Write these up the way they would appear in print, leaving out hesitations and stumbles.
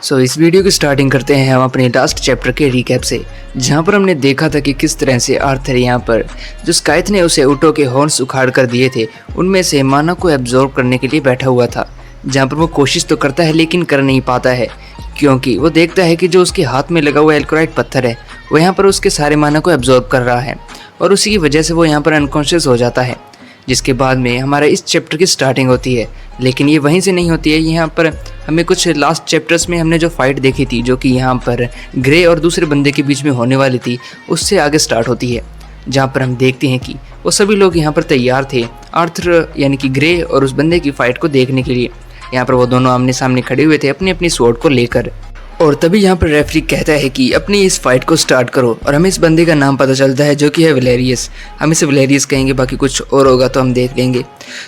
इस वीडियो की स्टार्टिंग करते हैं हम अपने लास्ट चैप्टर के रिकैप से, जहां पर हमने देखा था कि किस तरह से आर्थर यहाँ पर जो स्काइथ ने उसे ऊँटों के हॉर्न्स उखाड़ कर दिए थे उनमें से माना को एब्जॉर्ब करने के लिए बैठा हुआ था। जहां पर वो कोशिश तो करता है लेकिन कर नहीं पाता है, क्योंकि वो देखता है कि जो उसके हाथ में लगा हुआ एल्कोराइट पत्थर है वो यहाँ पर उसके सारे माना को एब्जॉर्ब कर रहा है और उसी की वजह से वो यहाँ पर अनकॉन्शियस हो जाता है। जिसके बाद में हमारा इस चैप्टर की स्टार्टिंग होती है, लेकिन ये वहीं से नहीं होती है। यहाँ पर हमें कुछ लास्ट चैप्टर्स में हमने जो फाइट देखी थी जो कि यहाँ पर ग्रे और दूसरे बंदे के बीच में होने वाली थी, उससे आगे स्टार्ट होती है। जहाँ पर हम देखते हैं कि वो सभी लोग यहाँ पर तैयार थे आर्थर यानी कि ग्रे और उस बंदे की फ़ाइट को देखने के लिए। यहाँ पर वो दोनों आमने सामने खड़े हुए थे अपनी अपनी स्वॉर्ड को लेकर, और तभी यहाँ पर रेफरी कहता है कि अपनी इस फाइट को स्टार्ट करो। और हमें इस बंदे का नाम पता चलता है जो कि है वैलेरियस। हम इसे वैलेरियस कहेंगे, बाकी कुछ और होगा तो हम देख लेंगे।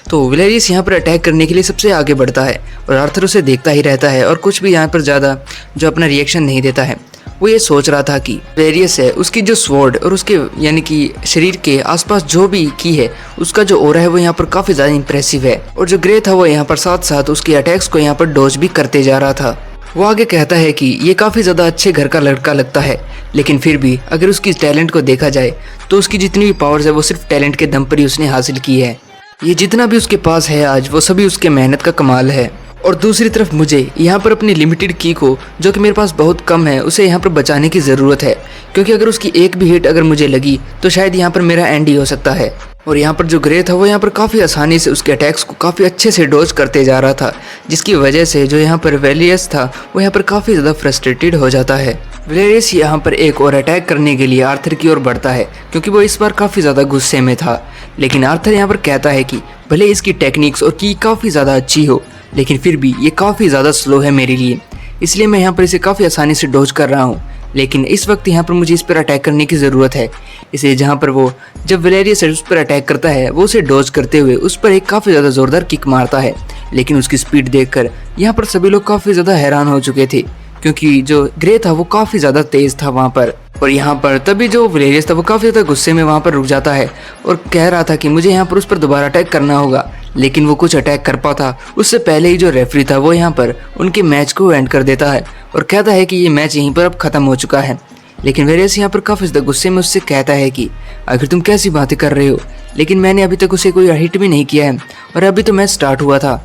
तो वैलेरियस यहाँ पर अटैक करने के लिए सबसे आगे बढ़ता है और आर्थर उसे देखता ही रहता है और कुछ भी यहाँ पर ज़्यादा जो अपना रिएक्शन नहीं देता है। वो ये सोच रहा था कि वैलेरियस है उसकी जो स्वॉर्ड और उसके यानी कि शरीर के आसपास जो भी की है उसका जो ऑरा है वो यहाँ पर काफ़ी ज़्यादा इंप्रेसिव है। और जो ग्रे था वो यहाँ पर साथ साथ उसके अटैक्स को यहाँ पर डॉज भी करते जा रहा था। वो आगे कहता है कि ये काफ़ी ज़्यादा अच्छे घर का लड़का लगता है, लेकिन फिर भी अगर उसकी टैलेंट को देखा जाए तो उसकी जितनी भी पावर्स है वो सिर्फ टैलेंट के दम पर ही उसने हासिल की है। ये जितना भी उसके पास है आज वो सभी उसके मेहनत का कमाल है। और दूसरी तरफ मुझे यहाँ पर अपनी लिमिटेड की को जो कि मेरे पास बहुत कम है उसे यहाँ पर बचाने की ज़रूरत है, क्योंकि अगर उसकी एक भी हिट अगर मुझे लगी तो शायद यहाँ पर मेरा एंड ही हो सकता है। और यहाँ पर जो ग्रे था वो यहाँ पर काफ़ी आसानी से उसके अटैक्स को काफ़ी अच्छे से डॉज करते जा रहा था, जिसकी वजह से जो यहाँ पर वैलेरियस था वो यहाँ पर काफ़ी ज़्यादा फ्रस्ट्रेटेड हो जाता है। वैलेरियस यहाँ पर एक और अटैक करने के लिए आर्थर की ओर बढ़ता है, क्योंकि वो इस बार काफ़ी ज़्यादा गुस्से में था। लेकिन आर्थर यहाँ पर कहता है कि भले इसकी टेक्निक्स और की काफ़ी ज़्यादा अच्छी हो, लेकिन फिर भी ये काफ़ी ज़्यादा स्लो है मेरे लिए, इसलिए मैं यहाँ पर इसे काफ़ी आसानी से डॉज कर रहा हूँ। लेकिन इस वक्त यहाँ पर मुझे इस पर अटैक करने की ज़रूरत है। इसलिए जहाँ पर वो जब वैलेरियस उस पर अटैक करता है वो उसे डॉज करते हुए उस पर एक काफ़ी ज़्यादा ज़ोरदार किक मारता है। लेकिन उसकी स्पीड देखकर यहाँ पर सभी लोग काफ़ी ज़्यादा हैरान हो चुके थे, क्योंकि जो ग्रे था वो काफ़ी ज़्यादा तेज़ था वहाँ पर। और यहाँ पर तभी जो वैलेरियस था वो काफ़ी ज़्यादा गुस्से में वहाँ पर रुक जाता है और कह रहा था कि मुझे यहाँ पर उस पर दोबारा अटैक करना होगा, लेकिन वो कुछ अटैक कर पाता उससे पहले ही जो रेफरी था वो यहाँ पर उनके मैच को एंड कर देता है और कहता है कि ये मैच यहीं पर अब ख़त्म हो चुका है। लेकिन वैलेरियस यहाँ पर काफ़ी ज़्यादा गुस्से में उससे कहता है कि आखिर तुम कैसी बातें कर रहे हो, लेकिन मैंने अभी तक उसे कोई हिट भी नहीं किया है और अभी तो मैच स्टार्ट हुआ था।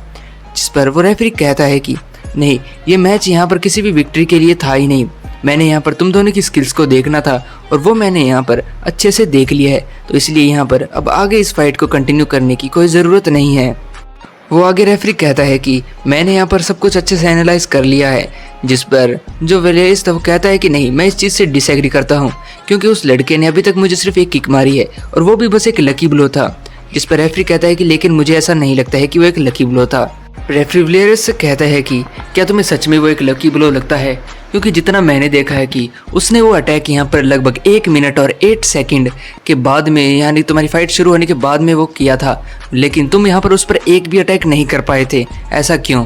जिस पर वो रेफरी कहता है कि नहीं, ये मैच यहाँ पर किसी भी विक्ट्री के लिए था ही नहीं, मैंने यहाँ पर तुम दोनों की स्किल्स को देखना था और वो मैंने यहाँ पर अच्छे से देख लिया है, तो इसलिए यहाँ पर अब आगे इस फाइट को कंटिन्यू करने की कोई ज़रूरत नहीं है। वो आगे रेफरी कहता है कि मैंने यहाँ पर सब कुछ अच्छे से एनालाइज कर लिया है। जिस पर जो वैलेरियस था वो कहता है कि नहीं, मैं इस चीज़ से डिसएग्री करता हूँ, क्योंकि उस लड़के ने अभी तक मुझे सिर्फ एक किक मारी है और वो भी बस एक लकी ब्लो था। जिस पर रेफरी कहता है कि लेकिन मुझे ऐसा नहीं लगता है कि वो एक लकी ब्लो था। रेफरी वैलेरियस से कहता है कि क्या तुम्हें सच में वो एक लकी ब्लो लगता है, क्योंकि जितना मैंने देखा है कि उसने वो अटैक यहाँ पर लगभग 1 मिनट और 8 सेकंड के बाद में, यानी तुम्हारी फाइट शुरू होने के बाद में वो किया था, लेकिन तुम यहाँ पर उस पर एक भी अटैक नहीं कर पाए थे। ऐसा क्यों?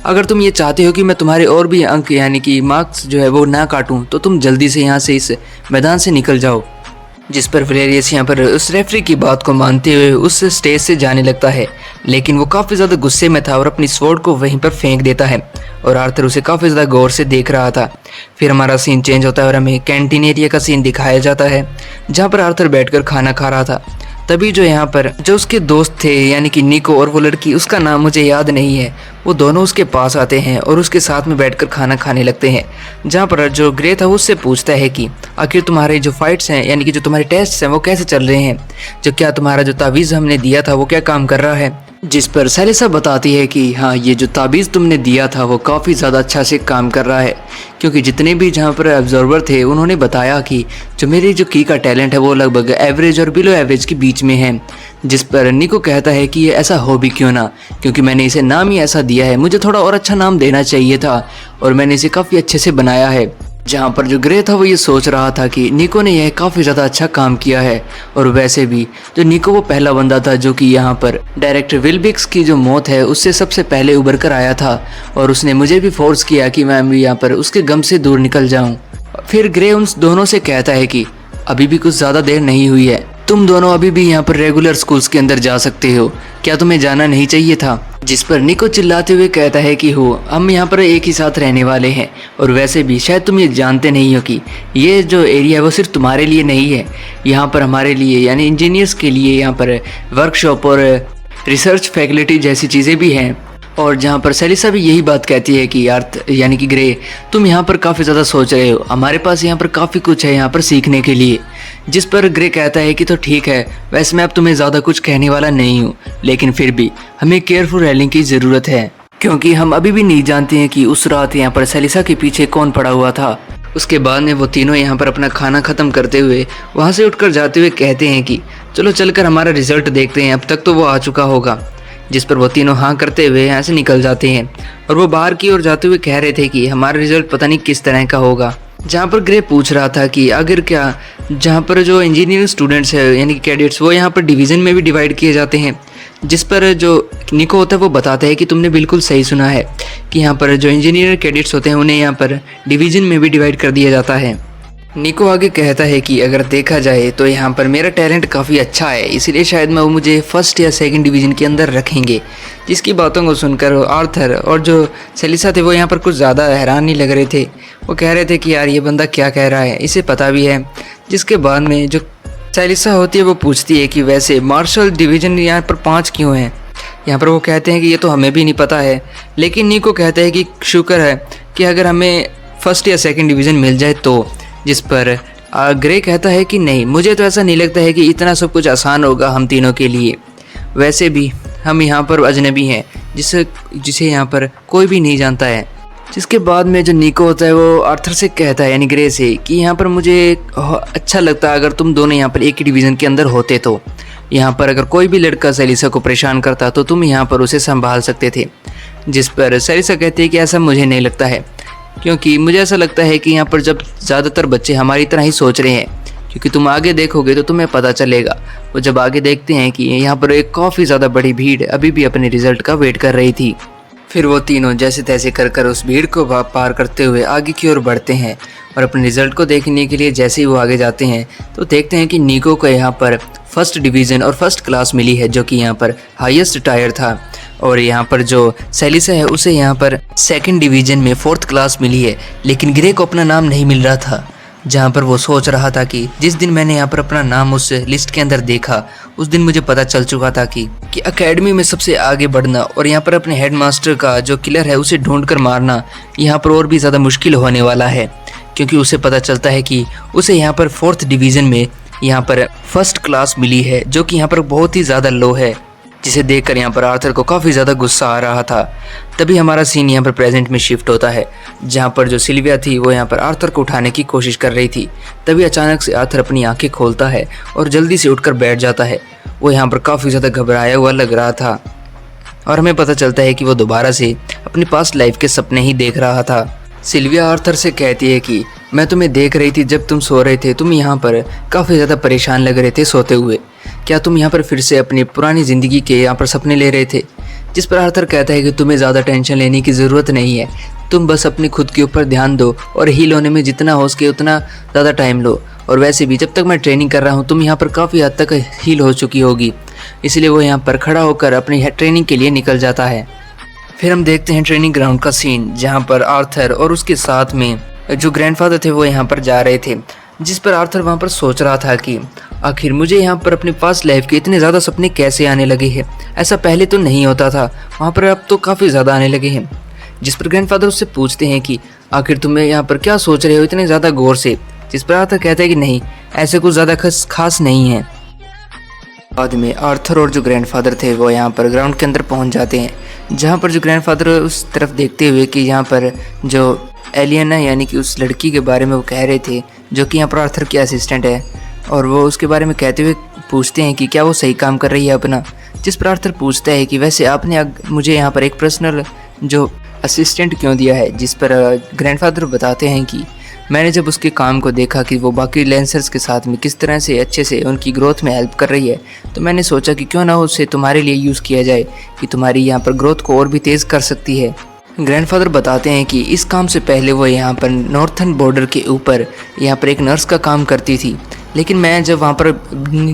अगर तुम ये चाहते हो कि मैं तुम्हारे और भी अंक यानी कि मार्क्स जो है वो ना काटूँ तो तुम जल्दी से यहाँ से इस मैदान से निकल जाओ। जिस पर वैलेरियस यहाँ पर उस रेफरी की बात को मानते हुए उस स्टेज से जाने लगता है, लेकिन वो काफ़ी ज़्यादा गुस्से में था और अपनी स्वॉर्ड को वहीं पर फेंक देता है और आर्थर उसे काफ़ी ज़्यादा गौर से देख रहा था। फिर हमारा सीन चेंज होता है और हमें कैंटीन एरिया का सीन दिखाया जाता है, जहाँ पर आर्थर बैठकर खाना खा रहा था। तभी जो यहाँ पर जो उसके दोस्त थे यानी कि निको और वो लड़की, उसका नाम मुझे याद नहीं है, वो दोनों उसके पास आते हैं और उसके साथ में बैठकर खाना खाने लगते हैं। जहाँ पर जो ग्रे था वो उससे पूछता है कि आखिर तुम्हारे जो फाइट्स हैं यानी कि जो तुम्हारे टेस्ट्स हैं वो कैसे चल रहे हैं, जो क्या तुम्हारा जो तावीज़ हमने दिया था वो क्या काम कर रहा है। जिस पर सैलिसा बताती है कि हाँ, ये जो ताबीज़ तुमने दिया था वो काफ़ी ज़्यादा अच्छा से काम कर रहा है, क्योंकि जितने भी जहाँ पर ऑब्जर्वर थे उन्होंने बताया कि जो मेरी जो की का टैलेंट है वो लगभग एवरेज और बिलो एवरेज के बीच में है। जिस पर निको कहता है कि ये ऐसा हो भी क्यों ना, क्योंकि मैंने इसे नाम ही ऐसा दिया है, मुझे थोड़ा और अच्छा नाम देना चाहिए था और मैंने इसे काफ़ी अच्छे से बनाया है। जहाँ पर जो ग्रे था वो ये सोच रहा था कि निको ने यह काफ़ी ज़्यादा अच्छा काम किया है, और वैसे भी जो निको वो पहला बंदा था जो कि यहाँ पर डायरेक्टर विल्बिक्स की जो मौत है उससे सबसे पहले उभर कर आया था और उसने मुझे भी फोर्स किया कि मैं भी यहाँ पर उसके गम से दूर निकल जाऊँ। फिर ग्रे उन दोनों से कहता है कि अभी भी कुछ ज़्यादा देर नहीं हुई है, तुम दोनों अभी भी यहाँ पर रेगुलर स्कूल्स के अंदर जा सकते हो, क्या तुम्हें जाना नहीं चाहिए था? जिस पर निको चिल्लाते हुए कहता है कि हो, हम यहाँ पर एक ही साथ रहने वाले हैं, और वैसे भी शायद तुम ये जानते नहीं हो कि ये जो एरिया है वो सिर्फ तुम्हारे लिए नहीं है। यहाँ पर हमारे लिए यानी इंजीनियर्स के लिए यहाँ पर वर्कशॉप और रिसर्च फैकल्टी जैसी चीज़ें भी हैं। और जहाँ पर सेलिसा भी यही बात कहती है कि यार यानी कि ग्रे, तुम यहाँ पर काफ़ी ज़्यादा सोच रहे हो, हमारे पास यहाँ पर काफ़ी कुछ है यहाँ पर सीखने के लिए। जिस पर ग्रे कहता है कि तो ठीक है, वैसे मैं अब तुम्हें ज़्यादा कुछ कहने वाला नहीं हूँ, लेकिन फिर भी हमें केयरफुल रहने की ज़रूरत है, क्योंकि हम अभी भी नहीं जानते हैं कि उस रात यहाँ पर सेलिसा के पीछे कौन पड़ा हुआ था। उसके बाद में वो तीनों यहाँ पर अपना खाना ख़त्म करते हुए वहाँ से उठकर जाते हुए कहते हैं कि चलो चलकर हमारा रिजल्ट देखते हैं, अब तक तो वो आ चुका होगा। जिस पर वो तीनों हाँ करते हुए यहाँ से निकल जाते हैं और वो बाहर की ओर जाते हुए कह रहे थे कि हमारा रिजल्ट पता नहीं किस तरह का होगा। जहाँ पर ग्रे पूछ रहा था कि अगर क्या जहाँ पर जो इंजीनियरिंग स्टूडेंट्स है यानी कि कैडेट्स, वो यहाँ पर डिवीज़न में भी डिवाइड किए जाते हैं। जिस पर जो निको होता है वो बताता है कि तुमने बिल्कुल सही सुना है कि यहाँ पर जो इंजीनियर कैडेट्स होते हैं उन्हें यहाँ पर डिवीज़न में भी डिवाइड कर दिया जाता है। निको आगे कहता है कि अगर देखा जाए तो यहाँ पर मेरा टैलेंट काफ़ी अच्छा है, इसलिए शायद मैं वो मुझे फर्स्ट या सेकंड डिवीज़न के अंदर रखेंगे। जिसकी बातों को सुनकर आर्थर और जो सेलिसा थे वो यहाँ पर कुछ ज़्यादा हैरान नहीं लग रहे थे। वो कह रहे थे कि यार ये बंदा क्या कह रहा है, इसे पता भी है। जिसके बाद में जो सेलिसा होती है वो पूछती है कि वैसे मार्शल डिवीज़न यहाँ पर 5 क्यों हैं? यहाँ पर वो कहते हैं कि ये तो हमें भी नहीं पता है, लेकिन निको कहता है कि शुक्र है कि अगर हमें फर्स्ट या सेकंड डिवीज़न मिल जाए तो। जिस पर ग्रे कहता है कि नहीं, मुझे तो ऐसा नहीं लगता है कि इतना सब कुछ आसान होगा हम तीनों के लिए। वैसे भी हम यहाँ पर अजनबी हैं जिसे यहाँ पर कोई भी नहीं जानता है। जिसके बाद में जो निको होता है वो आर्थर से कहता है यानी ग्रे से कि यहाँ पर मुझे अच्छा लगता अगर तुम दोनों यहाँ पर एक ही डिवीज़न के अंदर होते तो। यहाँ पर अगर कोई भी लड़का सेलिसा को परेशान करता तो तुम यहाँ पर उसे संभाल सकते थे। जिस पर सेलिसा कहती है कि ऐसा मुझे नहीं लगता है, क्योंकि मुझे ऐसा लगता है कि यहाँ पर जब ज़्यादातर बच्चे हमारी तरह ही सोच रहे हैं, क्योंकि तुम आगे देखोगे तो तुम्हें पता चलेगा। वो जब आगे देखते हैं कि यहाँ पर एक काफ़ी ज़्यादा बड़ी भीड़ अभी भी अपने रिजल्ट का वेट कर रही थी। फिर वो तीनों जैसे तैसे कर उस भीड़ को पार करते हुए आगे की ओर बढ़ते हैं और अपने रिजल्ट को देखने के लिए जैसे ही वो आगे जाते हैं तो देखते हैं कि निको को यहाँ पर फर्स्ट डिवीज़न और फर्स्ट क्लास मिली है, जो कि यहाँ पर हाईएस्ट टायर था। और यहाँ पर जो सेलिसा है उसे यहाँ पर सेकंड डिवीज़न में 4th क्लास मिली है, लेकिन ग्रे को अपना नाम नहीं मिल रहा था। जहाँ पर वो सोच रहा था कि जिस दिन मैंने यहाँ पर अपना नाम उस लिस्ट के अंदर देखा उस दिन मुझे पता चल चुका था कि एकेडमी में सबसे आगे बढ़ना और यहाँ पर अपने हेडमास्टर का जो किलर है उसे ढूंढ कर मारना यहाँ पर और भी ज़्यादा मुश्किल होने वाला है, क्योंकि उसे पता चलता है कि उसे यहाँ पर 4th डिवीज़न में यहाँ पर फर्स्ट क्लास मिली है, जो कि यहाँ पर बहुत ही ज़्यादा लो है। जिसे देखकर यहाँ पर आर्थर को काफ़ी ज़्यादा गुस्सा आ रहा था। तभी हमारा सीन यहाँ पर प्रेजेंट में शिफ्ट होता है, जहाँ पर जो सिल्विया थी वो यहाँ पर आर्थर को उठाने की कोशिश कर रही थी। तभी अचानक से आर्थर अपनी आंखें खोलता है और जल्दी से उठकर बैठ जाता है। वो यहाँ पर काफ़ी ज़्यादा घबराया हुआ लग रहा था और हमें पता चलता है कि वो दोबारा से अपनी पास्ट लाइफ के सपने ही देख रहा था। सिल्विया आर्थर से कहती है कि मैं तुम्हें देख रही थी जब तुम सो रहे थे, तुम यहाँ पर काफ़ी ज़्यादा परेशान लग रहे थे सोते हुए। क्या तुम यहाँ पर फिर से अपनी पुरानी ज़िंदगी के यहाँ पर सपने ले रहे थे? जिस पर आर्थर कहता है कि तुम्हें ज़्यादा टेंशन लेने की ज़रूरत नहीं है, तुम बस अपनी खुद के ऊपर ध्यान दो और हील होने में जितना हो सके उतना ज़्यादा टाइम लो। और वैसे भी जब तक मैं ट्रेनिंग कर रहा हूँ तुम यहाँ पर काफ़ी हद तक हील हो चुकी होगी। इसलिए वो यहाँ पर खड़ा होकर अपनी ट्रेनिंग के लिए निकल जाता है। फिर हम देखते हैं ट्रेनिंग ग्राउंड का सीन, जहाँ पर आर्थर और उसके साथ में जो ग्रैंडफादर थे वो यहाँ पर जा रहे थे। जिस पर आर्थर वहाँ पर सोच रहा था कि आखिर मुझे यहाँ पर अपनी पास्ट लाइफ के इतने ज़्यादा सपने कैसे आने लगे हैं, ऐसा पहले तो नहीं होता था, वहाँ पर अब तो काफ़ी ज़्यादा आने लगे हैं। जिस पर ग्रैंडफादर उससे पूछते हैं कि आखिर तुम्हें यहाँ पर क्या सोच रहे हो इतने ज़्यादा गौर से? जिस पर आर्थर कहता है कि नहीं, ऐसे कुछ ज़्यादा खास नहीं है। बाद में आर्थर और जो ग्रैंडफादर थे वो यहाँ पर ग्राउंड के अंदर पहुँच जाते हैं, जहाँ पर जो ग्रैंडफादर उस तरफ देखते हुए कि यहाँ पर जो एलियना यानी कि उस लड़की के बारे में वो कह रहे थे, जो कि यहाँ पर आर्थर की असिस्टेंट है, और वो उसके बारे में कहते हुए पूछते हैं कि क्या वो सही काम कर रही है अपना। जिस पर आर्थर पूछता है कि वैसे आपने मुझे यहाँ पर एक पर्सनल जो असिस्टेंट क्यों दिया है। जिस पर ग्रैंडफादर बताते हैं कि मैंने जब उसके काम को देखा कि वो बाकी लेंसर्स के साथ में किस तरह से अच्छे से उनकी ग्रोथ में हेल्प कर रही है, तो मैंने सोचा कि क्यों ना उसे तुम्हारे लिए यूज़ किया जाए कि तुम्हारी यहाँ पर ग्रोथ को और भी तेज़ कर सकती है। ग्रैंडफादर बताते हैं कि इस काम से पहले वो यहाँ पर नॉर्थन बॉर्डर के ऊपर यहाँ पर एक नर्स का काम करती थी, लेकिन मैं जब वहाँ पर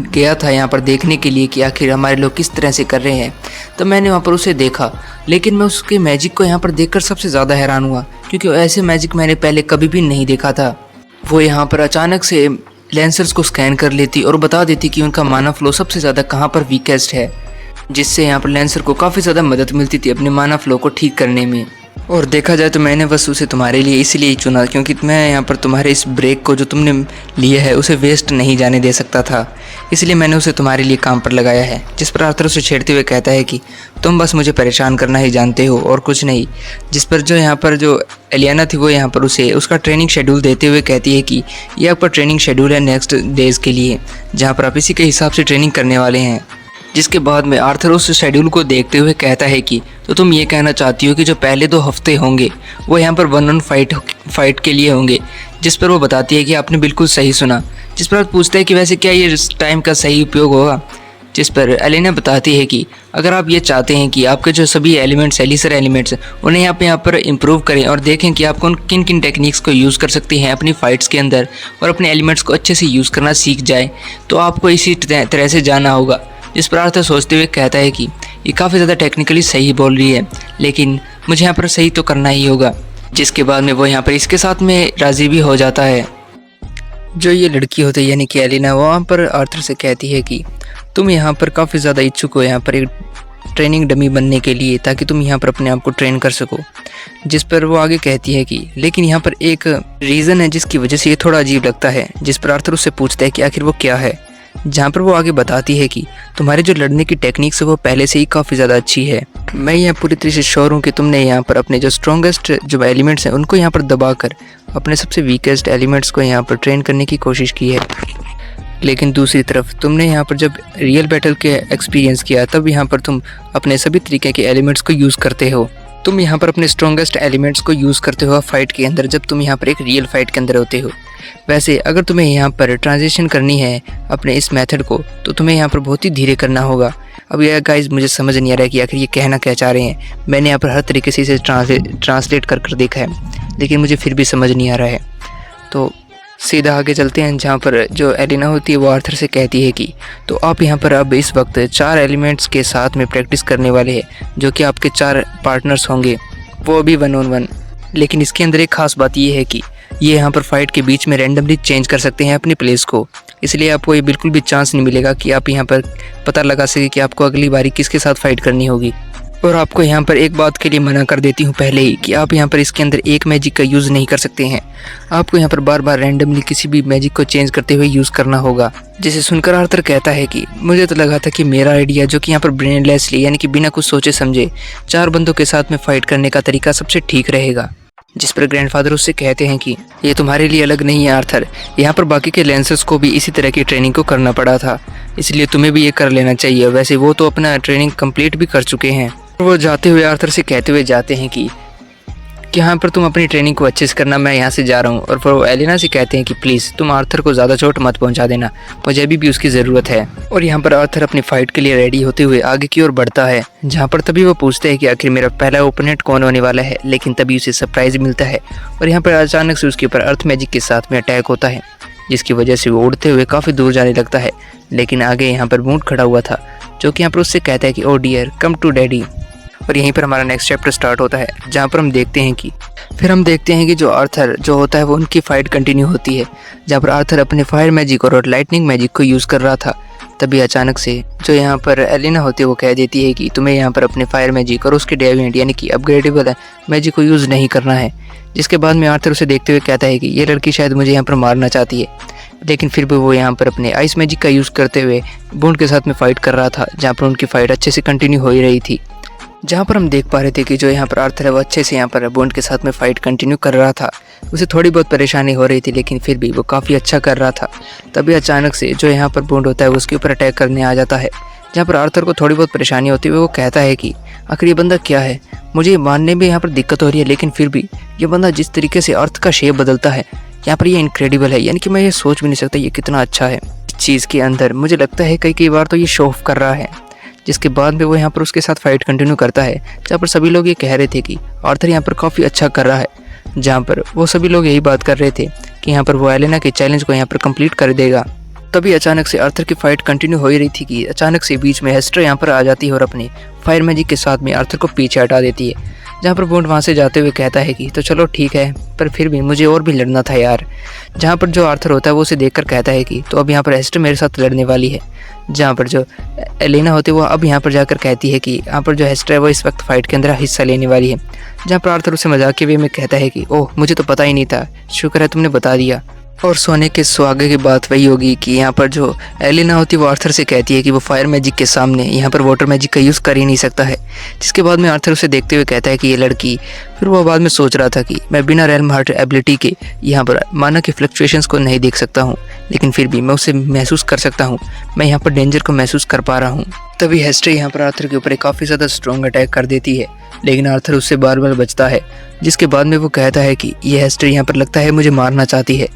गया था यहाँ पर देखने के लिए कि आखिर हमारे लोग किस तरह से कर रहे हैं, तो मैंने वहाँ पर उसे देखा। लेकिन मैं उसके मैजिक को यहाँ पर देखकर सबसे ज़्यादा हैरान हुआ, क्योंकि ऐसे मैजिक मैंने पहले कभी भी नहीं देखा था। वो यहाँ पर अचानक से लेंसर्स को स्कैन कर लेती और बता देती कि उनका माना फ्लो सबसे ज़्यादा कहाँ पर वीकेस्ट है, जिससे यहाँ पर लेंसर को काफ़ी ज़्यादा मदद मिलती थी अपने माना फ्लो को ठीक करने में। और देखा जाए तो मैंने बस उसे तुम्हारे लिए इसलिए ही चुना, क्योंकि मैं यहाँ पर तुम्हारे इस ब्रेक को जो तुमने लिया है उसे वेस्ट नहीं जाने दे सकता था, इसलिए मैंने उसे तुम्हारे लिए काम पर लगाया है। जिस पर आर्थर उसे छेड़ते हुए कहता है कि तुम बस मुझे परेशान करना ही जानते हो और कुछ नहीं। जिस पर जो यहाँ पर जो एलियाना थी वो यहाँ पर उसे उसका ट्रेनिंग शेड्यूल देते हुए कहती है कि ये आपका ट्रेनिंग शेड्यूल है नेक्स्ट डेज़ के लिए, जहाँ पर आप इसी के हिसाब से ट्रेनिंग करने वाले हैं। जिसके बाद में आर्थर उस शेड्यूल को देखते हुए कहता है कि तो तुम ये कहना चाहती हो कि जो पहले 2 हफ्ते होंगे वो यहाँ पर 1-on फाइट के लिए होंगे। जिस पर वो बताती है कि आपने बिल्कुल सही सुना। जिस पर पूछता है कि वैसे क्या ये टाइम का सही उपयोग होगा। जिस पर एलेना बताती है कि अगर आप ये चाहते हैं कि आपके जो सभी एलिमेंट्स एलिसर एलिमेंट्स उन्हें आप यहाँ पर इम्प्रूव करें और देखें कि आप किन किन टेक्निक्स को यूज़ कर सकते हैं अपनी फ़ाइट्स के अंदर और अपने एलिमेंट्स को अच्छे से यूज़ करना सीख जाए, तो आपको इसी तरह से जाना होगा। जिस पर आर्थर सोचते हुए कहता है कि ये काफ़ी ज़्यादा टेक्निकली सही बोल रही है, लेकिन मुझे यहाँ पर सही तो करना ही होगा। जिसके बाद में वो यहाँ पर इसके साथ में राज़ी भी हो जाता है। जो ये लड़की होती है यानी कि एलिना, वहाँ पर आर्थर से कहती है कि तुम यहाँ पर काफ़ी ज़्यादा इच्छुक हो यहाँ पर एक ट्रेनिंग डमी बनने के लिए, ताकि तुम यहाँ पर अपने आप को ट्रेन कर सको। जिस पर वो आगे कहती है कि लेकिन यहाँ पर एक रीज़न है जिसकी वजह से ये थोड़ा अजीब लगता है। जिस पर आर्थर उससे पूछता है कि आखिर वो क्या है। जहाँ पर वो आगे बताती है कि तुम्हारे जो लड़ने की टेक्निक्स है वो पहले से ही काफ़ी ज़्यादा अच्छी है। मैं यहाँ पूरी तरह से श्योर हूँ कि तुमने यहाँ पर अपने जो स्ट्रॉन्गेस्ट जो एलिमेंट्स हैं उनको यहाँ पर दबाकर अपने सबसे वीकेस्ट एलिमेंट्स को यहाँ पर ट्रेन करने की कोशिश की है। लेकिन दूसरी तरफ तुमने यहाँ पर जब रियल बैटल के एक्सपीरियंस किया तब यहाँ पर तुम अपने सभी तरीके के एलिमेंट्स को यूज़ करते हो। तुम यहाँ पर अपने स्ट्रॉन्गेस्ट एलिमेंट्स को यूज़ करते हो फाइट के अंदर, जब तुम यहाँ पर एक रियल फाइट के अंदर होते हो। वैसे अगर तुम्हें यहाँ पर ट्रांजिशन करनी है अपने इस मेथड को, तो तुम्हें यहाँ पर बहुत ही धीरे करना होगा। अब यह गाइस मुझे समझ नहीं आ रहा है कि आखिर ये कहना क्या चाह रहे हैं। मैंने यहाँ पर हर तरीके से इसे ट्रांसलेट कर देखा है, लेकिन मुझे फिर भी समझ नहीं आ रहा है। तो सीधा आगे चलते हैं, जहाँ पर जो एलिना होती है वो आर्थर से कहती है कि तो आप यहाँ पर अब इस वक्त 4 एलिमेंट्स के साथ में प्रैक्टिस करने वाले हैं, जो कि आपके 4 पार्टनर्स होंगे, वो भी 1-on-1। लेकिन इसके अंदर एक ख़ास बात ये है कि ये यहाँ पर फाइट के बीच में रैंडमली चेंज कर सकते हैं अपनी प्लेस को, इसलिए आपको ये बिल्कुल भी चांस नहीं मिलेगा कि आप यहाँ पर पता लगा सके कि आपको अगली बारी किसके साथ फाइट करनी होगी। और आपको यहाँ पर एक बात के लिए मना कर देती हूँ पहले ही कि आप यहाँ पर इसके अंदर एक मैजिक का यूज़ नहीं कर सकते हैं। आपको यहाँ पर बार बार रैंडमली किसी भी मैजिक को चेंज करते हुए यूज़ करना होगा। जिसे सुनकर आर्थर कहता है कि मुझे तो लगा था कि मेरा आइडिया, जो कि यहाँ पर ब्रेनलेसली यानी कि बिना कुछ सोचे समझे 4 बंदों के साथ में फ़ाइट करने का तरीका सबसे ठीक रहेगा। जिस पर ग्रैंडफादर उससे कहते हैं कि ये तुम्हारे लिए अलग नहीं है आर्थर, यहाँ पर बाकी के लेंसर्स को भी इसी तरह की ट्रेनिंग को करना पड़ा था, इसलिए तुम्हें भी ये कर लेना चाहिए। वैसे वो तो अपना ट्रेनिंग कंप्लीट भी कर चुके हैं। वो जाते हुए आर्थर से कहते हुए जाते हैं कि यहाँ पर तुम अपनी ट्रेनिंग को अच्छे से करना, मैं यहाँ से जा रहा हूँ। और फिर वो एलिना से कहते हैं कि प्लीज़ तुम आर्थर को ज़्यादा चोट मत पहुँचा देना, मुझे अभी भी उसकी ज़रूरत है। और यहाँ पर आर्थर अपनी फ़ाइट के लिए रेडी होते हुए आगे की ओर बढ़ता है, जहाँ पर तभी वो पूछते हैं कि आखिर मेरा पहला ओपोनेंट कौन होने वाला है। लेकिन तभी उसे सरप्राइज़ मिलता है और यहाँ पर अचानक से उसके ऊपर अर्थ मैजिक के साथ में अटैक होता है, जिसकी वजह से वो उड़ते हुए काफ़ी दूर जाने लगता है। लेकिन आगे यहाँ पर बूंट खड़ा हुआ था, जो कि यहाँ पर उससे कहता है कि ओ डियर कम टू डैडी। और यहीं पर हमारा नेक्स्ट चैप्टर स्टार्ट होता है, जहाँ पर हम देखते हैं कि जो आर्थर जो होता है वो उनकी फ़ाइट कंटिन्यू होती है, जहाँ पर आर्थर अपने फायर मैजिक और लाइटनिंग मैजिक को यूज़ कर रहा था। तभी अचानक से जो यहाँ पर एलिना होती है वो कह देती है कि तुम्हें यहाँ पर अपने फायर मैजिक और उसके डेविएंट यानी कि अपग्रेडेबल मैजिक को यूज़ नहीं करना है। जिसके बाद में आर्थर उसे देखते हुए कहता है कि ये लड़की शायद मुझे यहाँ पर मारना चाहती है, लेकिन फिर भी वो यहाँ पर अपने आइस मैजिक का यूज़ करते हुए बूंड के साथ में फ़ाइट कर रहा था, जहाँ पर उनकी फ़ाइट अच्छे से कंटिन्यू हो ही रही थी। जहाँ पर हम देख पा रहे थे कि जो यहाँ पर आर्थर है वो अच्छे से यहाँ पर बॉन्ड के साथ में फ़ाइट कंटिन्यू कर रहा था। उसे थोड़ी बहुत परेशानी हो रही थी, लेकिन फिर भी वो काफ़ी अच्छा कर रहा था। तभी अचानक से जो यहाँ पर बॉन्ड होता है उसके ऊपर अटैक करने आ जाता है, जहाँ पर आर्थर को थोड़ी बहुत परेशानी होती है। वो कहता है कि आखिर ये बंदा क्या है, मुझे मारने में यहाँ पर दिक्कत हो रही है, लेकिन फिर भी ये बंदा जिस तरीके से अर्थ का शेप बदलता है यहाँ पर ये इनक्रेडिबल है। यानी कि मैं ये सोच भी नहीं सकता ये कितना अच्छा है इस चीज़ के अंदर। मुझे लगता है कई बार तो ये शो ऑफ कर रहा है। जिसके बाद में वो यहाँ पर उसके साथ फाइट कंटिन्यू करता है, जहाँ पर सभी लोग ये कह रहे थे कि आर्थर यहाँ पर काफ़ी अच्छा कर रहा है। जहाँ पर वो सभी लोग यही बात कर रहे थे कि यहाँ पर वो एलेना के चैलेंज को यहाँ पर कंप्लीट कर देगा। तभी अचानक से आर्थर की फाइट कंटिन्यू हो ही रही थी कि अचानक से बीच में हेस्टर यहाँ पर आ जाती है और अपने फायर मैजिक के साथ में आर्थर को पीछे हटा देती है। जहाँ पर बॉन्ड वहाँ से जाते हुए कहता है कि तो चलो ठीक है, पर फिर भी मुझे और भी लड़ना था यार। जहाँ पर जो आर्थर होता है वो उसे देखकर कहता है कि तो अब यहाँ पर हेस्टर मेरे साथ लड़ने वाली है। जहाँ पर जो एलेना होती है वो अब यहाँ पर जाकर कहती है कि यहाँ पर जो हेस्टर है वो इस वक्त फाइट के अंदर हिस्सा लेने वाली है। जहाँ पर आर्थर उसे मजाक के वे में कहता है कि ओह मुझे तो पता ही नहीं था, शुक्र है तुमने बता दिया। और सोने के सुहागे की बात वही होगी कि यहाँ पर जो एलेना होती है वो आर्थर से कहती है कि वो फायर मैजिक के सामने यहाँ पर वाटर मैजिक का यूज़ कर ही नहीं सकता है। जिसके बाद में आर्थर उसे देखते हुए कहता है कि ये लड़की, फिर वो बाद में सोच रहा था कि मैं बिना रेल्म हार्ट एबिलिटी के यहाँ पर माना के फ्लक्चुएशंस को नहीं देख सकता हूँ, लेकिन फिर भी मैं उसे महसूस कर सकता हूँ, मैं यहाँ पर डेंजर को महसूस कर पा रहा हूँ। तभी हेस्टर यहाँ पर आर्थर के ऊपर एक काफ़ी ज़्यादा स्ट्रॉन्ग अटैक कर देती है, लेकिन आर्थर उससे बार बार बचता है। जिसके बाद में वो कहता है कि ये हेस्टर यहाँ पर लगता है मुझे मारना चाहती है।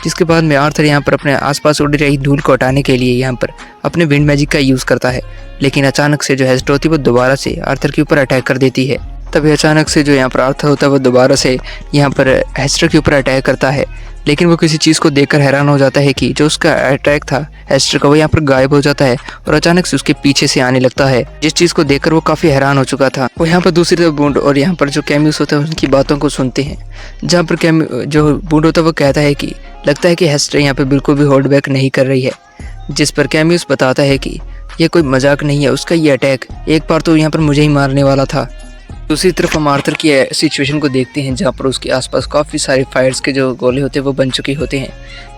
जिसके बाद में आर्थर यहाँ पर अपने आसपास उड़ रही धूल को हटाने के लिए यहाँ पर अपने विंड मैजिक का यूज़ करता है, लेकिन अचानक से जो हेस्टर होती है वो दोबारा से आर्थर के ऊपर अटैक कर देती है। तभी अचानक से जो यहाँ पर आर्थर होता है वो दोबारा से यहाँ पर हेस्टर के ऊपर अटैक करता है, लेकिन वो किसी चीज़ को देखकर हैरान हो जाता है कि जो उसका अटैक था हेस्टर का वो यहाँ पर गायब हो जाता है और अचानक से उसके पीछे से आने लगता है। जिस चीज़ को देखकर वो काफ़ी हैरान हो चुका था। वो यहाँ पर दूसरी तरफ बूंड और यहाँ पर जो कैम्यूस होता है उनकी बातों को सुनते हैं। जहाँ पर जो बूंड होता है वो कहता है कि लगता है कि हेस्टर यहाँ पर बिल्कुल भी होल्ड बैक नहीं कर रही है। जिस पर कैम्यूस बताता है कि ये कोई मजाक नहीं है, उसका ये अटैक एक बार तो यहाँ पर मुझे ही मारने वाला था। दूसरी तरफ हम आर्थर की सिचुएशन को देखते हैं जहाँ पर उसके आसपास काफ़ी सारे फायर्स के जो गोले होते हैं वो बन चुके होते हैं,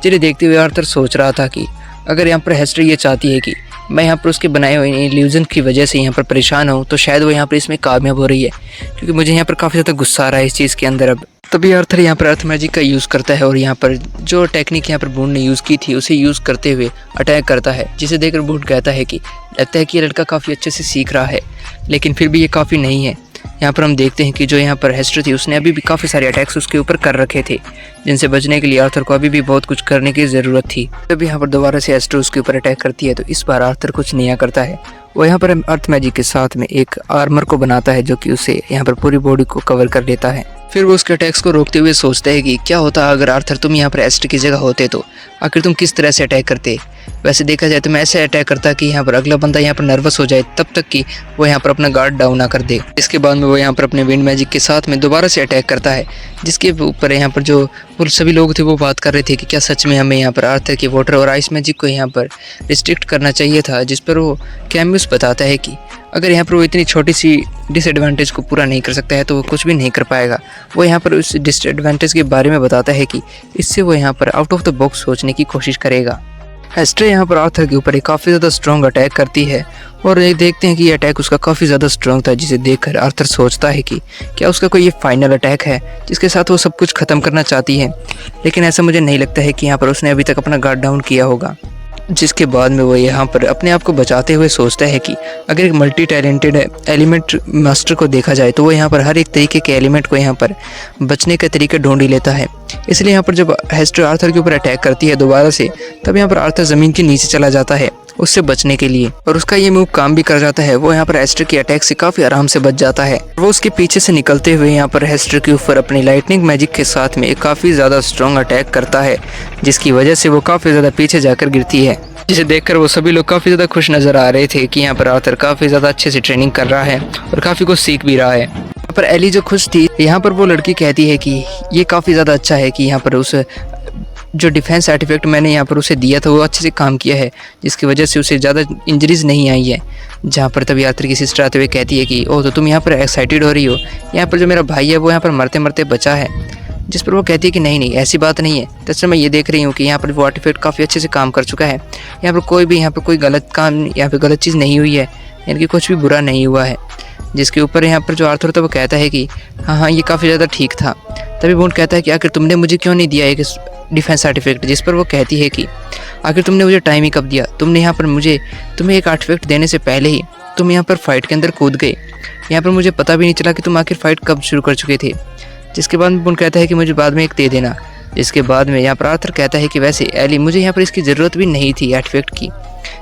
जिन्हें देखते हुए आर्थर सोच रहा था कि अगर यहाँ पर हेस्टर ये चाहती है कि मैं यहाँ पर उसके बनाए हुए इल्यूजन की वजह से यहाँ पर परेशान हूँ, तो शायद वो यहाँ पर इसमें कामयाब हो रही है, क्योंकि मुझे यहाँ पर काफ़ी ज़्यादा गुस्सा आ रहा है इस चीज़ के अंदर। अब तभी आर्थर यहाँ पर अर्थ मैजिक का यूज़ करता है और यहाँ पर जो टेक्निक यहाँ पर बूंड ने यूज़ की थी उसे यूज़ करते हुए अटैक करता है, जिसे देखकर बूंड कहता है कि लगता है कि ये लड़का काफ़ी अच्छे से सीख रहा है, लेकिन फिर भी ये काफ़ी नहीं है। यहाँ पर हम देखते हैं कि जो यहाँ पर हेस्टर थी उसने अभी भी काफ़ी सारे अटैक्स उसके ऊपर कर रखे थे, जिनसे बचने के लिए आर्थर को अभी भी बहुत कुछ करने की ज़रूरत थी। तभी यहाँ पर दोबारा से हेस्टर उसके ऊपर अटैक करती है, तो इस बार आर्थर कुछ नया करता है। वो यहाँ पर अर्थ मैजिक के साथ में एक आर्मर को बनाता है जो कि उसे यहाँ पर पूरी बॉडी को कवर कर लेता है। फिर वो उसके अटैक्स को रोकते हुए सोचता है कि क्या होता अगर आर्थर तुम यहाँ पर हेस्टर की जगह होते तो आखिर तुम किस तरह से अटैक करते। वैसे देखा जाए तो मैं ऐसे अटैक करता कि यहाँ पर अगला बंदा यहाँ पर नर्वस हो जाए तब तक कि वो यहाँ पर अपना गार्ड डाउन ना कर दे। इसके बाद में वो यहाँ पर अपने विंड मैजिक के साथ में दोबारा से अटैक करता है, जिसके ऊपर यहाँ पर जो सभी लोग थे वो बात कर रहे थे कि क्या सच में हमें यहाँ पर आर्थर के वाटर और आइस मैजिक को यहाँ पर रिस्ट्रिक्ट करना चाहिए था। जिस पर वो कैम्यूस बताता है कि अगर यहाँ पर वो इतनी छोटी सी डिसएडवांटेज को पूरा नहीं कर सकता है तो वो कुछ भी नहीं कर पाएगा। वो यहाँ पर उस डिसएडवांटेज के बारे में बताता है कि इससे वो यहाँ पर आउट ऑफ द बॉक्स सोचने की कोशिश करेगा। हेस्टर यहाँ पर आर्थर के ऊपर एक काफ़ी ज़्यादा स्ट्रॉन्ग अटैक करती है और ये देखते हैं कि ये अटैक उसका काफ़ी ज़्यादा स्ट्रॉन्ग था, जिसे देखकर आर्थर सोचता है कि क्या उसका कोई ये फाइनल अटैक है जिसके साथ वो सब कुछ ख़त्म करना चाहती है। लेकिन ऐसा मुझे नहीं लगता है कि यहाँ पर उसने अभी तक अपना गार्ड डाउन किया होगा। जिसके बाद में वो यहाँ पर अपने आप को बचाते हुए सोचता है कि अगर एक मल्टी टैलेंटेड एलिमेंट मास्टर को देखा जाए तो वो यहाँ पर हर एक तरीके के एलिमेंट को यहाँ पर बचने के तरीके ढूंढ ही लेता है। इसलिए यहाँ पर जब हेस्टर आर्थर के ऊपर अटैक करती है दोबारा से, तब यहाँ पर आर्थर ज़मीन के नीचे चला जाता है उससे बचने के लिए, और उसका ये मूव काम भी कर जाता है। वो यहाँ पर हेस्टर के अटैक से काफ़ी आराम से बच जाता है। वो उसके पीछे से निकलते हुए यहाँ पर हेस्टर के ऊपर अपनी लाइटनिंग मैजिक के साथ में एक काफ़ी ज़्यादा स्ट्रॉन्ग अटैक करता है, जिसकी वजह से वो काफ़ी ज़्यादा पीछे जाकर गिरती है। जिसे देखकर वो सभी लोग काफ़ी ज़्यादा खुश नज़र आ रहे थे कि यहाँ पर आर्थर काफ़ी ज़्यादा अच्छे से ट्रेनिंग कर रहा है और काफ़ी कुछ सीख भी रहा है। यहाँ पर एली जो खुश थी, यहाँ पर वो लड़की कहती है कि ये काफ़ी ज़्यादा अच्छा है कि यहाँ पर उस जो डिफेंस आर्टिफैक्ट मैंने यहाँ पर उसे दिया था वो अच्छे से काम किया है, जिसकी वजह से उसे ज़्यादा इंजरीज नहीं आई है। जहाँ पर तभी आर्थर की सिस्टर आते हुए कहती है कि ओह तो तुम यहाँ पर एक्साइटेड हो रही हो, यहाँ पर जो मेरा भाई है वो यहाँ पर मरते मरते बचा है। जिस पर वो कहती है कि नहीं नहीं ऐसी बात नहीं है, दरअसल मैं ये देख रही हूँ कि यहाँ पर वो आर्टिफैक्ट काफ़ी अच्छे से काम कर चुका है, यहाँ पर कोई गलत काम यहाँ पर गलत चीज़ नहीं हुई है, यानी कि कुछ भी बुरा नहीं हुआ है। जिसके ऊपर यहाँ पर जो आर्थर होता है वो कहता है कि हाँ ये काफ़ी ज़्यादा ठीक था। तभी बॉन्ड कहता है कि आखिर तुमने मुझे क्यों नहीं दिया एक डिफेंस आर्टिफैक्ट। जिस पर वो कहती है कि आखिर तुमने मुझे टाइम ही कब दिया, तुमने यहाँ पर तुम्हें एक आर्टिफैक्ट देने से पहले ही तुम यहाँ पर फाइट के अंदर कूद गए, यहाँ पर मुझे पता भी नहीं चला कि तुम आखिर फाइट कब शुरू कर चुके थे। जिसके बाद बॉन्ड कहता है कि मुझे बाद में एक दे देना। जिसके बाद में यहाँ पर आर्थर कहता है कि वैसे एली मुझे यहाँ पर इसकी ज़रूरत भी नहीं थी आर्टिफैक्ट की।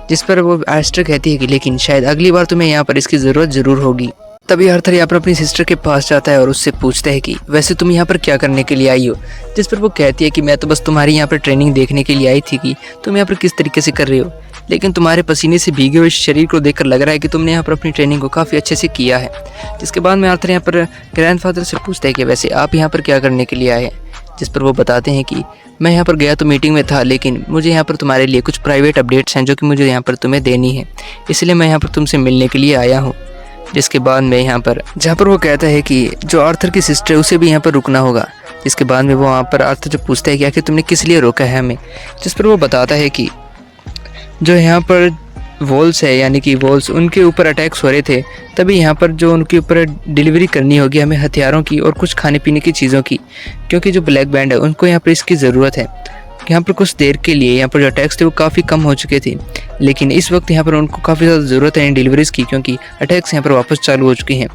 जिस पर वो हेस्टर कहती है कि लेकिन शायद अगली बार तुम्हें यहाँ पर इसकी ज़रूरत ज़रूर होगी। तभी आर्थर यहाँ पर अपनी सिस्टर के पास जाता है और उससे पूछता है कि वैसे तुम यहाँ पर क्या करने के लिए आई हो। जिस पर वो कहती है कि मैं तो बस तुम्हारी यहाँ पर ट्रेनिंग देखने के लिए आई थी कि तुम यहाँ पर किस तरीके से कर रहे हो, लेकिन तुम्हारे पसीने से भीगे हुए शरीर को देखकर लग रहा है कि तुमने यहाँ पर अपनी ट्रेनिंग को काफ़ी अच्छे से किया है। जिसके बाद में आर्थर यहाँ पर ग्रैंडफादर से पूछता है कि वैसे आप यहाँ पर क्या करने के लिए आए हैं। जिस पर वो बताते हैं कि मैं यहाँ पर गया तो मीटिंग में था, लेकिन मुझे यहाँ पर तुम्हारे लिए कुछ प्राइवेट अपडेट्स हैं जो कि मुझे यहाँ पर तुम्हें देनी है, इसलिए मैं यहाँ पर तुमसे मिलने के लिए आया हूँ। जिसके बाद में यहाँ पर जहाँ पर वो कहता है कि जो आर्थर की सिस्टर है उसे भी यहाँ पर रुकना होगा। जिसके बाद में वो वहाँ पर आर्थर जो पूछता है कि आखिर तुमने किस लिए रोका है हमें। जिस पर वो बताता है कि जो यहाँ पर वॉल्स है यानी कि वॉल्स उनके ऊपर अटैक्स हो रहे थे, तभी यहाँ पर जो उनके ऊपर डिलीवरी करनी होगी हमें हथियारों की और कुछ खाने पीने की चीज़ों की, क्योंकि जो ब्लैक बैंड है उनको यहाँ पर इसकी ज़रूरत है। यहाँ पर कुछ देर के लिए यहाँ पर जो अटैक्स थे वो काफ़ी कम हो चुके थे, लेकिन इस वक्त यहाँ पर उनको काफ़ी ज़्यादा ज़रूरत है इन डिलीवरीज़ की, क्योंकि अटैक्स यहाँ पर वापस चालू हो चुके हैं।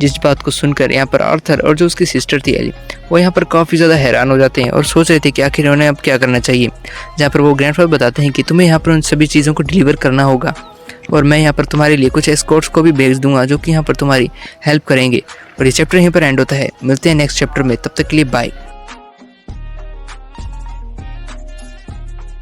जिस बात को सुनकर यहाँ पर आर्थर और जो उसकी सिस्टर थी एली वो यहाँ पर काफ़ी ज़्यादा हैरान हो जाते हैं और सोच रहे थे कि आखिर उन्हें अब क्या करना चाहिए। जहाँ पर वो ग्रैंडफादर बताते हैं कि तुम्हें यहाँ पर उन सभी चीज़ों को डिलीवर करना होगा और मैं यहाँ पर तुम्हारे लिए कुछ एस्कॉर्ट्स को भी भेज दूंगा जो कि यहाँ पर तुम्हारी हेल्प करेंगे। और ये चैप्टर यहीं पर एंड होता है। मिलते हैं नेक्स्ट चैप्टर में, तब तक के लिए बाय।